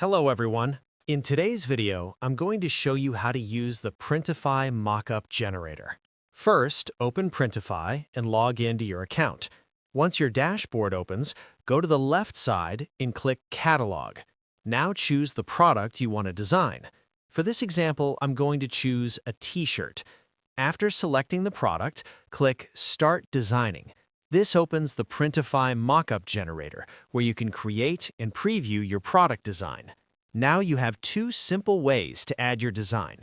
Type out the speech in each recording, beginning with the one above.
Hello everyone. In today's video, I'm going to show you how to use the Printify Mockup Generator. First, open Printify and log into your account. Once your dashboard opens, go to the left side and click Catalog. Now choose the product you want to design. For this example, I'm going to choose a t-shirt. After selecting the product, click Start Designing. This opens the Printify Mockup Generator, where you can create and preview your product design. Now you have two simple ways to add your design.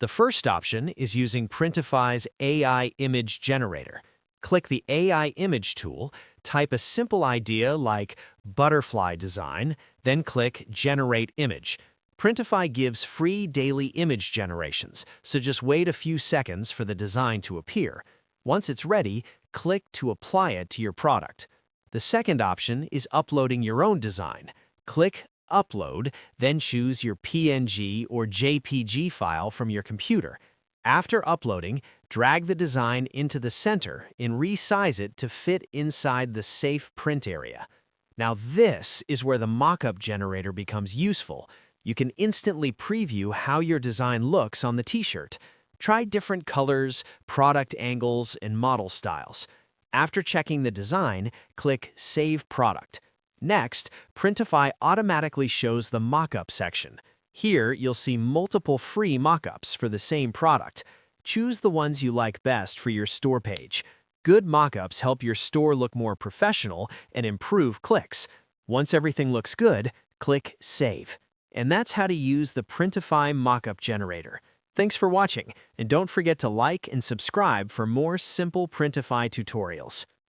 The first option is using Printify's AI Image Generator. Click the AI Image tool, type a simple idea like butterfly design, then click Generate Image. Printify gives free daily image generations, so just wait a few seconds for the design to appear. Once it's ready, click to apply it to your product. The second option is uploading your own design. Click Upload, then choose your PNG or JPG file from your computer. After uploading, drag the design into the center and resize it to fit inside the safe print area. Now this is where the mockup generator becomes useful. You can instantly preview how your design looks on the t-shirt. Try different colors, product angles, and model styles. After checking the design, click Save Product. Next, Printify automatically shows the mockup section. Here, you'll see multiple free mockups for the same product. Choose the ones you like best for your store page. Good mockups help your store look more professional and improve clicks. Once everything looks good, click Save. And that's how to use the Printify Mockup Generator. Thanks for watching, and don't forget to like and subscribe for more simple Printify tutorials.